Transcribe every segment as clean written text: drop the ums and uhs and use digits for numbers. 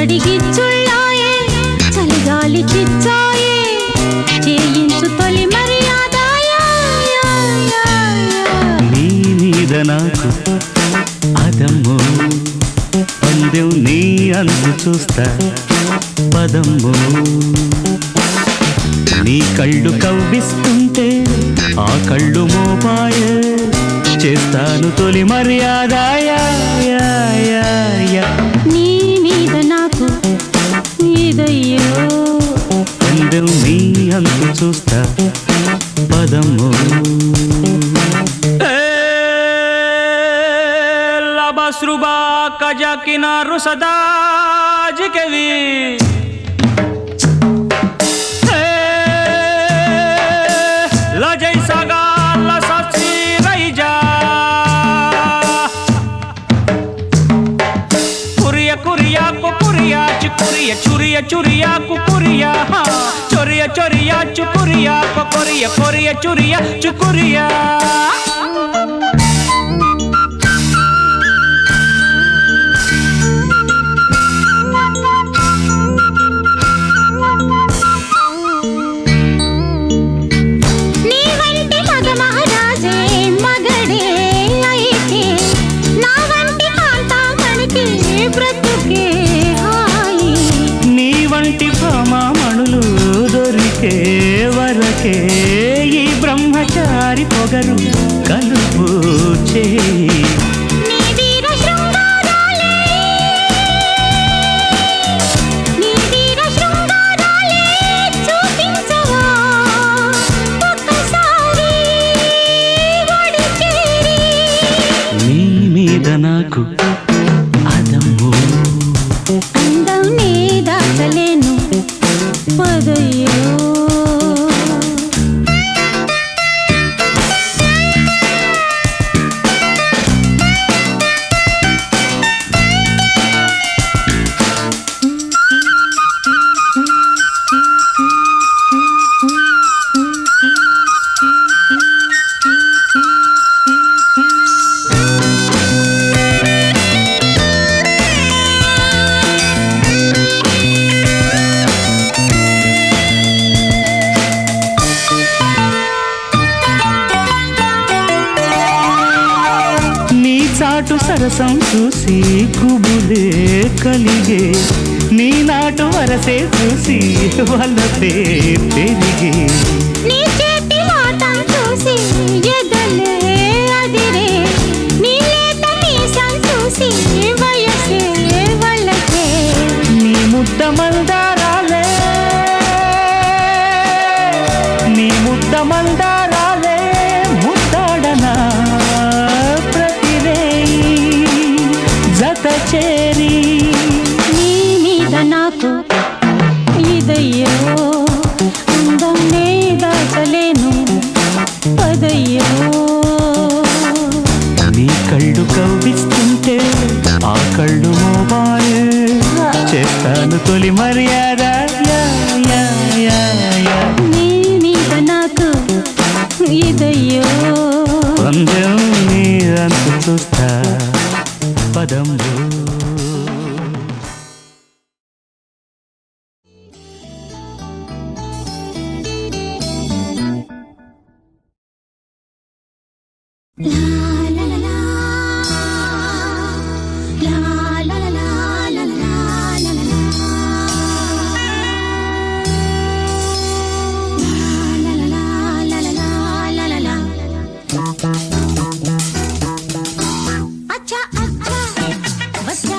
చడిగిచ్చుళ్ళాయే చలిగాలి చిచ్చాయే చేయించు తొలి మర్యాద నీ మీద నాకు అదమ్మో పందెం నీ అందు చూస్తా పదమ్మో నీ కళ్ళు కవ్విస్తుంటే ఆ కళ్ళు మోపాయే చేస్తాను తొలి మర్యాద నీ మీద నాకు ఇదయ్యో పందెం నీ అందు చూస్తా పదమ్మో Labasruba kajakina rusada jikevi la jaisaga la satsi raija kuriya kuriya kukuriya chukuriya churiya churiya kukuriya choriya choriya chukuriya kokoriya koriya churiya chukuriya వరకే ఈ బ్రహ్మచారి పొగరు కలుపు చేయి నీ మీద నాకు అదమ్మో అందం నీ దాచలేను పదయ్యో చాటు సరసం చూసి కుబులే కలిగే నీ నాటు వరసే చూసి వలపే పెరిగే నీ చేతి వాటం చూసి ఎదలే అదిరే నీ లేత మీసం చూసి వయసే వలకే నీ ముద్ద మందారాలే నీ ముద్ద మందారాలే ముద్దాడనా చేరి నీ మీద నాకు ఇదయ్యో అందం నే దాచలేను పదయ్యో నీ కళ్ళు కవ్విస్తుంటే ఆ కళ్ళు మోబాయే చేస్తాను తొలి మర్యాద నీ మీద నాకు ఇదయ్యో పందెం నీ అంతు చూస్తా పదమ్మో अच्छा अच्छा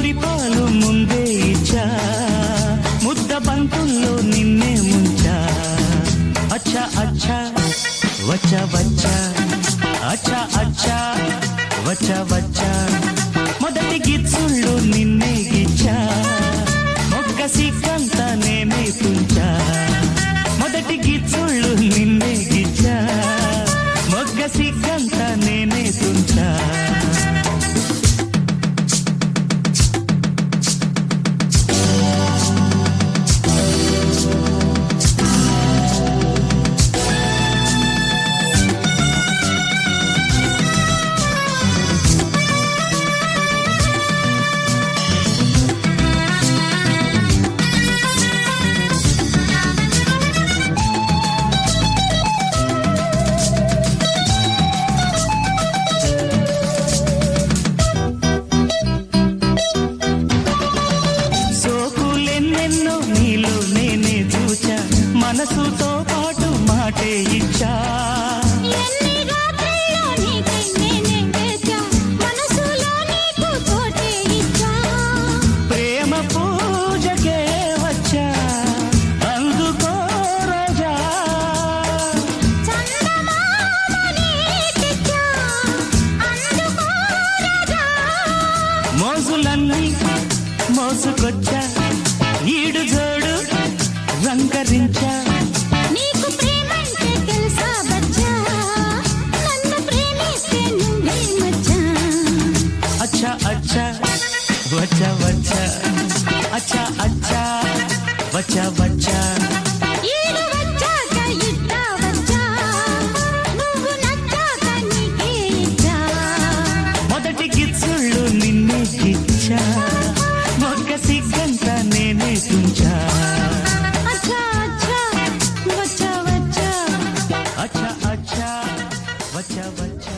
మురిపాలు ముందే ఇచ్చా ముద్ద బంతుల్లో నిన్నే ముంచా అచ్చా అచ్చా వచ్చా వచ్చా అచ్చా అచ్చా వచ్చా వచ్చా మొదటి గిచ్చుళ్ళు నిన్నే గిచ్చా మొగ్గ సిగ్గంతా నేనే తుంచా మొదటి గిచ్చుళ్ళు నిన్నే గిచ్చా మొగ్గ సిగ్గంతా నేనే తుంచా సోకులెన్నెన్నో నీలో నేనే చూచా మనసుతో పాటు మాటే ఇచ్చా ఎన్ని రాత్రుల్లో నీకై నేనే వేచా మనసులో నీకు చోటే ఇచ్చా ప్రేమ పూజకే వచ్చా అందుకో రోజా చందమామని తెచ్చా అందుకో రాజా మోజులన్నీ మోసుకొచ్చా ఈడు జోడు రంకరించా నీకు ప్రేమంటే తెలుసా బచ్చా నన్ను ప్రేమిస్తే నువ్వే మచ్చా అచ్చా అచ్చా వచ్చా వచ్చా అచ్చా అచ్చా వచ్చా వచ్చా ఈడు వచ్చాక ఇట్టా వచ్చా నువ్వు నచ్చాక నీకే ఇచ్చా మొదటి గిచ్చుళ్ళు నిన్నే గిచ్చా మొగ్గ సిగ్గంతా నేనే తుంచా అచ్చా అచ్చా వచ్చా వచ్చా అచ్చా అచ్చా వచ్చా వచ్చా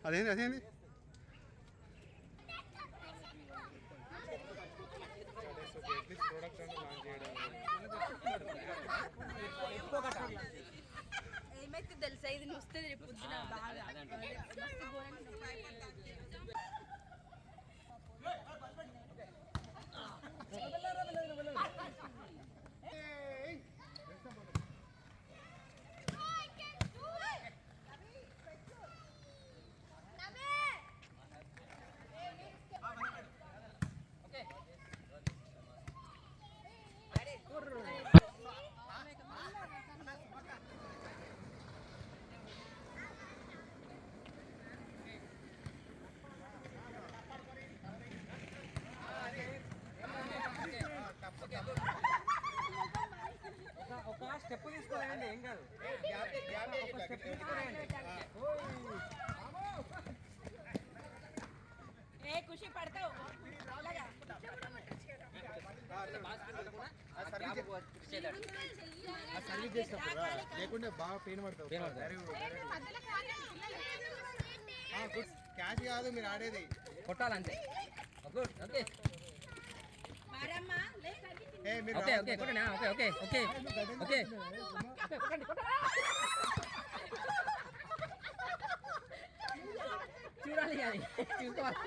అదేంది ఏమైతే తెలుసా ఇది వస్తుంది రేపు పొద్దున బాగా మస్తు ఘోరంగా ఒక స్టెప్ తీసుకోరండి ఏం కాదు స్టెప్ తీసుకోరండి ఏ ఖుషి పడతావు సర్వీస్ చేసినప్పుడు లేకుంటే బాగా పెయిన్ పడతావు క్యాష్ కాదు మీరు ఆడేది కొట్టాలంతే ఓకే మారమ్మా మీరు ఓకే ఓకే కొట్టండి ఓకే ఓకే ఓకే ఓకే చూడాలి అది చూసుకోవాలి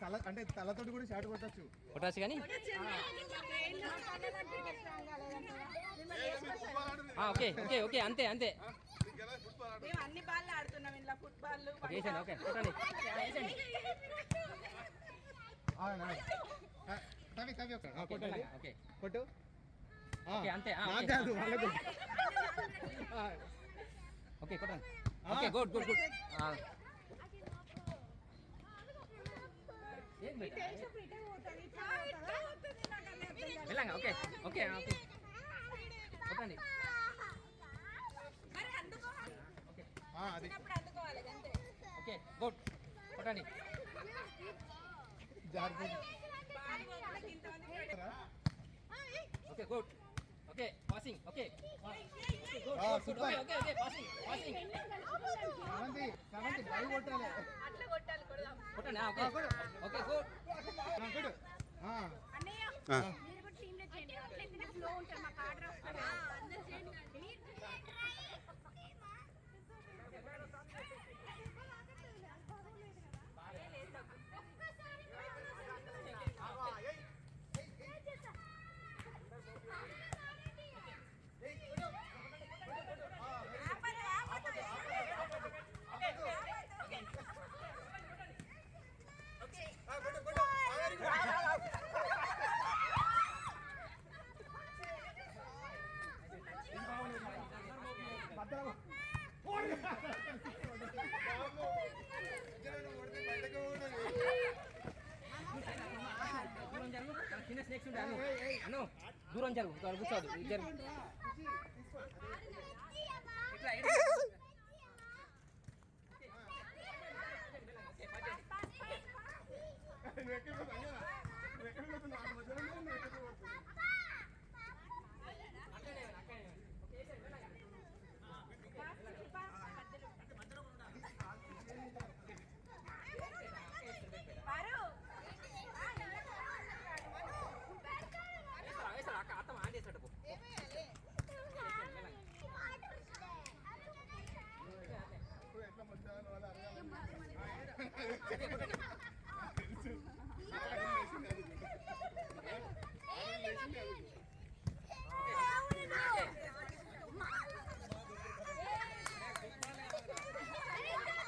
తల అంటే తలతోటి కూడా షాట్ కొట్టచ్చు కొట్టచ్చు కానీ ఓకే ఓకే ఓకే అంతే అంతే మేము అన్ని బాల్ ఆడుతున్నాం ఇంట్లో ఫుట్బాల్ వేసాను ఓకే కొట్టండి తవి తవి కొట్టండి ఓకే కొట్టు ఓకే అంతే నాకు కాదు వాళ్ళకు ఓకే కొట్టండి ఓకే గుడ్ గుడ్ గుడ్ వెళ్ళంగా ఓకే ఓకే ఓకే కొట్టండి అది ఓకే గుడ్ కొట్టండి okay good okay passing okay good okay okay okay passing passing by కొట్టాలి అట్లా కొట్టాలి కొడదాం కొట్టండి ఓకే ఓకే గుడ్ అన్నయ్య మీరు కూడా టీమ్ లో చేయండి అట్లయితే నాకు ఫ్లో ఉంటుంది మాకు ఆర్డర్ వస్తుంది అందరూ చేయండి చిన్న స్నేక్స్ ఉంటాయి అను దూరం జరుగు కూర్చోదు జరుగు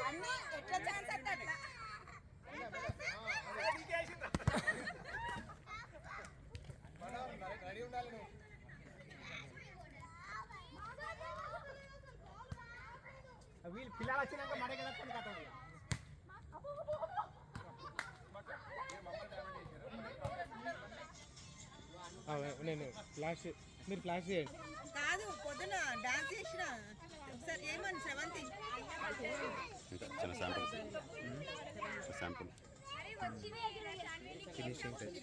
అన్నీ ఎట్లా ఛాన్స్ అంటే అట్లా రెడీ ఉండాలి నువ్వు వీళ్ళు పిల్లలు వచ్చినాక మడే కదా నేను ఫ్లాష్ మీరు ఫ్లాష్ చేయండి కాదు పొద్దున డాన్స్ చేసిన ఒకసారి ఏమని శ్రవంతి చిన్న శాంపుల్ శాంపుల్ ఫినిషింగ్ టచ్